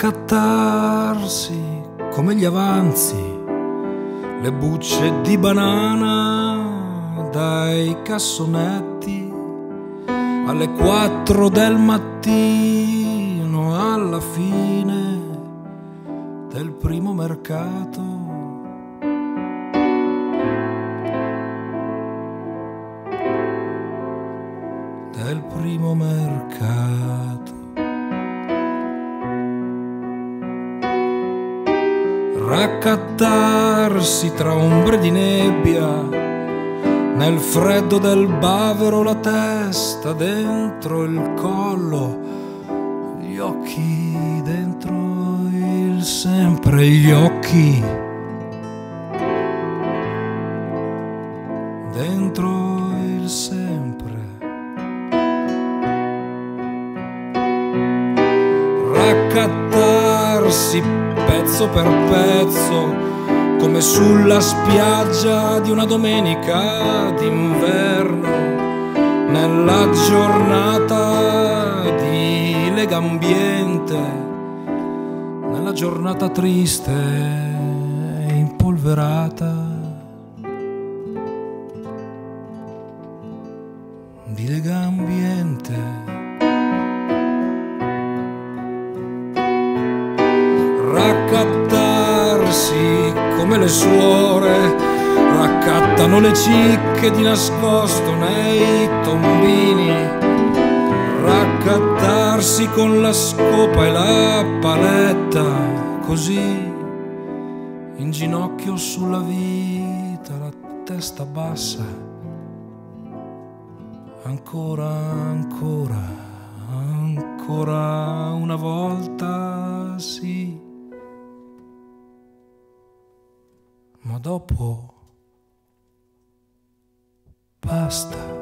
raccattarsi come gli avanzi, le bucce di banana dai cassonetti alle 4 del mattino, alla fine del primo mercato. Del primo mercato. Raccattarsi tra ombre di nebbia, nel freddo del bavero, la testa dentro il collo, gli occhi dentro il sempre, gli occhi dentro il sempre. Raccattarsi pezzo per pezzo, come sulla spiaggia di una domenica d'inverno, nella giornata di Legambiente, nella giornata triste e impolverata di Legambiente. Raccattarsi come le suore raccattano le cicche di nascosto nei tombini, raccattarsi con la scopa e la paletta, così in ginocchio sulla vita, la testa bassa, ancora, ancora, ancora una volta sì. Ma dopo basta.